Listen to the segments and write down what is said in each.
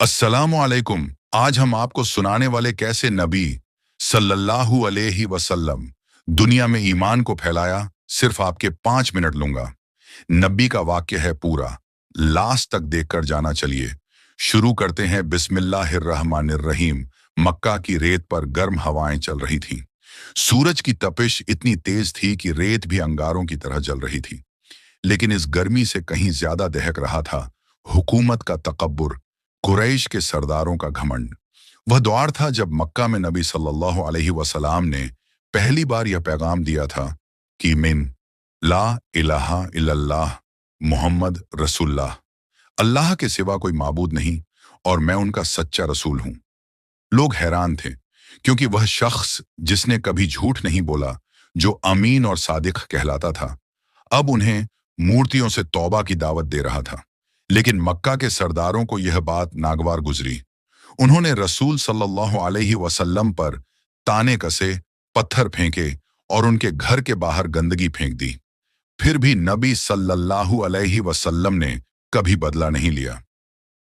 अस्सलामु अलैकुम। आज हम आपको सुनाने वाले कैसे नबी सल्लल्लाहु अलैहि वसल्लम दुनिया में ईमान को फैलाया। सिर्फ आपके 5 मिनट लूंगा। नबी का वाक्य है पूरा, लास्ट तक देखकर जाना। चलिए शुरू करते हैं। बिस्मिल्लाहिर्रहमानिर्रहीम। मक्का की रेत पर गर्म हवाएं चल रही थीं। सूरज की तपिश इतनी तेज थी कि रेत भी अंगारों की तरह जल रही थी। लेकिन इस गर्मी से कहीं ज्यादा दहक रहा था हुकूमत का तकब्बुर, कुरैश के सरदारों का घमंड। वह दौर था जब मक्का में नबी सल्लल्लाहु अलैहि वसल्लम ने पहली बार यह पैगाम दिया था कि मिन ला इलाहा इल्लल्लाह मोहम्मद रसूलुल्लाह, अल्लाह के सिवा कोई माबूद नहीं और मैं उनका सच्चा रसूल हूं। लोग हैरान थे क्योंकि वह शख्स जिसने कभी झूठ नहीं बोला, जो अमीन और सादिक कहलाता था, अब उन्हें मूर्तियों से तौबा की दावत दे रहा था। लेकिन मक्का के सरदारों को यह बात नागवार गुजरी। उन्होंने रसूल सल्लल्लाहु अलैहि वसल्लम पर ताने कसे, पत्थर फेंके और उनके घर के बाहर गंदगी फेंक दी। फिर भी नबी सल्लल्लाहु अलैहि वसल्लम ने कभी बदला नहीं लिया।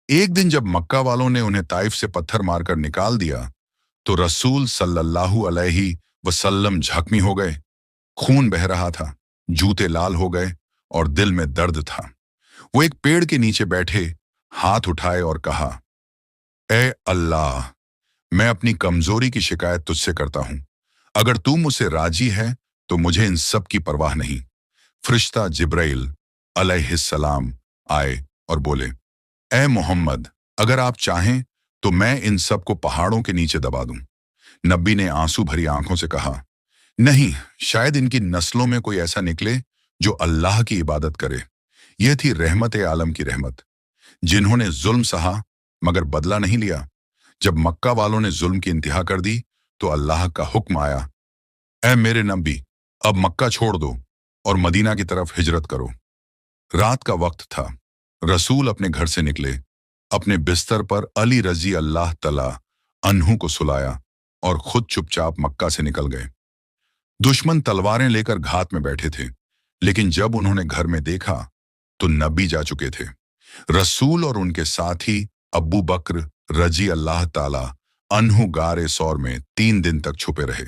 एक दिन जब मक्का वालों ने उन्हें ताइफ से पत्थर मारकर निकाल दिया तो रसूल सल्लल्लाहु अलैहि वसल्लम जख्मी हो गए। खून बह रहा था, जूते लाल हो गए और दिल में दर्द था। वो एक पेड़ के नीचे बैठे, हाथ उठाए और कहा, ए अल्लाह, मैं अपनी कमजोरी की शिकायत तुझसे करता हूं। अगर तू मुझसे राजी है तो मुझे इन सब की परवाह नहीं। फरिश्ता जिब्राइल अलैहिस्सलाम आए और बोले, ए मोहम्मद, अगर आप चाहें तो मैं इन सब को पहाड़ों के नीचे दबा दूं। नबी ने आंसू भरी आंखों से कहा, नहीं, शायद इनकी नस्लों में कोई ऐसा निकले जो अल्लाह की इबादत करे। यह थी रहमत आलम की रहमत। जिन्होंने जुल्म सहा मगर बदला नहीं लिया। जब मक्का वालों ने जुल्म की इंतहा कर दी तो अल्लाह का हुक्म आया, ऐ मेरे नबी, अब मक्का छोड़ दो और मदीना की तरफ हिजरत करो। रात का वक्त था। रसूल अपने घर से निकले, अपने बिस्तर पर अली रजी अल्लाह तला अन्हु को सुलाया और खुद चुपचाप मक्का से निकल गए। दुश्मन तलवारें लेकर घात में बैठे थे, लेकिन जब उन्होंने घर में देखा तो नबी जा चुके थे। रसूल और उनके साथी अब्बू बकर रजी अल्लाह ताला अन्हु गारे सौर में 3 दिन तक छुपे रहे।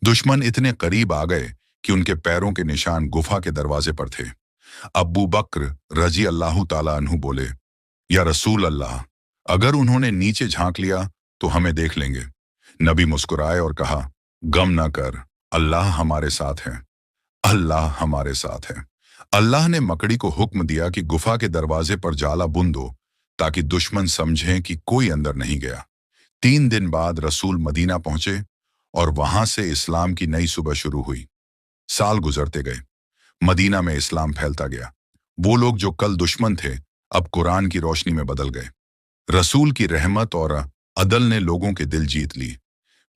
दुश्मन इतने करीब आ गए कि उनके पैरों के निशान गुफा के दरवाजे पर थे। अब्बू बकर रजी अल्लाह ताला अन्हु बोले, या रसूल अल्लाह, अगर उन्होंने नीचे झांक लिया तो हमें देख लेंगे। नबी मुस्कुराए और कहा, गम ना कर, अल्लाह हमारे साथ है, अल्लाह हमारे साथ है। अल्लाह ने मकड़ी को हुक्म दिया कि गुफा के दरवाजे पर जाला बुन दो ताकि दुश्मन समझें कि कोई अंदर नहीं गया। 3 दिन बाद रसूल मदीना पहुंचे और वहां से इस्लाम की नई सुबह शुरू हुई। साल गुजरते गए, मदीना में इस्लाम फैलता गया। वो लोग जो कल दुश्मन थे अब कुरान की रोशनी में बदल गए। रसूल की रहमत और अदल ने लोगों के दिल जीत ली।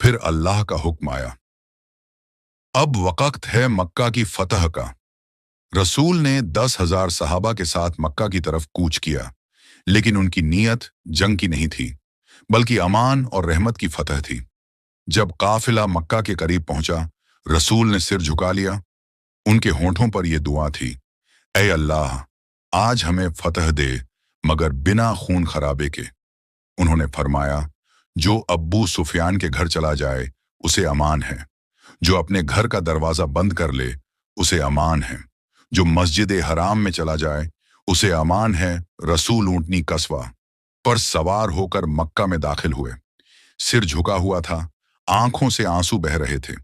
फिर अल्लाह का हुक्म आया, अब वक्त है मक्का की फतह का। रसूल ने 10,000 सहाबा के साथ मक्का की तरफ कूच किया, लेकिन उनकी नीयत जंग की नहीं थी, बल्कि अमान और रहमत की फतह थी। जब काफिला मक्का के करीब पहुंचा, रसूल ने सिर झुका लिया। उनके होंठों पर यह दुआ थी, ऐ अल्लाह, आज हमें फतह दे मगर बिना खून खराबे के। उन्होंने फरमाया, जो अब्बू सुफियान के घर चला जाए उसे अमान है, जो अपने घर का दरवाजा बंद कर ले उसे अमान है, जो मस्जिद हराम में चला जाए उसे अमान है। रसूल ऊंटनी कस्बा पर सवार होकर मक्का में दाखिल हुए। सिर झुका हुआ था, आंखों से आंसू बह रहे थे।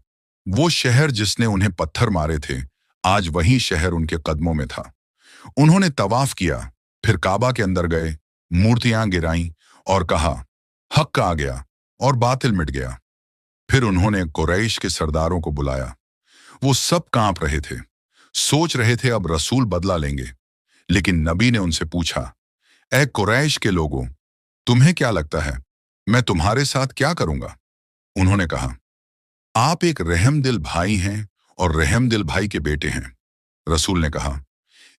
वो शहर जिसने उन्हें पत्थर मारे थे, आज वही शहर उनके कदमों में था। उन्होंने तवाफ किया, फिर काबा के अंदर गए, मूर्तियां गिराईं और कहा, हक आ गया और बातिल मिट गया। फिर उन्होंने कुरैश के सरदारों को बुलाया। वो सब कांप रहे थे, सोच रहे थे अब रसूल बदला लेंगे। लेकिन नबी ने उनसे पूछा, ऐ कुरैश के लोगों, तुम्हें क्या लगता है मैं तुम्हारे साथ क्या करूंगा? उन्होंने कहा, आप एक रहमदिल भाई हैं और रहमदिल भाई के बेटे हैं। रसूल ने कहा,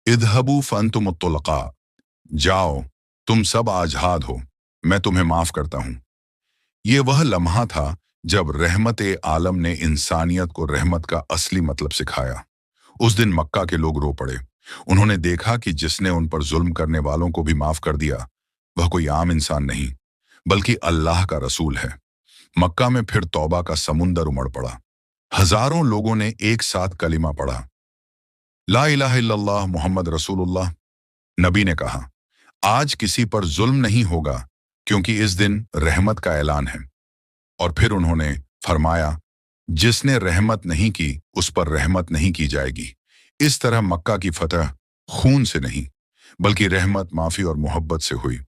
इद्हबू फअंतुम तुलका, जाओ, तुम सब आजाद हो, मैं तुम्हें माफ करता हूं। ये वह लम्हा था जब रहमत आलम ने इंसानियत को रहमत का असली मतलब सिखाया। उस दिन मक्का के लोग रो पड़े। उन्होंने देखा कि जिसने उन पर जुल्म करने वालों को भी माफ कर दिया, वह कोई आम इंसान नहीं बल्कि अल्लाह का रसूल है। मक्का में फिर तौबा का समुंदर उमड़ पड़ा। हजारों लोगों ने एक साथ कलिमा पढ़ा, ला इलाहा इल्लल्लाह मुहम्मद रसूलुल्लाह। नबी ने कहा, आज किसी पर जुल्म नहीं होगा क्योंकि इस दिन रहमत का ऐलान है। और फिर उन्होंने फरमाया, जिसने रहमत नहीं की उस पर रहमत नहीं की जाएगी। इस तरह मक्का की फतह खून से नहीं बल्कि रहमत, माफी और मोहब्बत से हुई।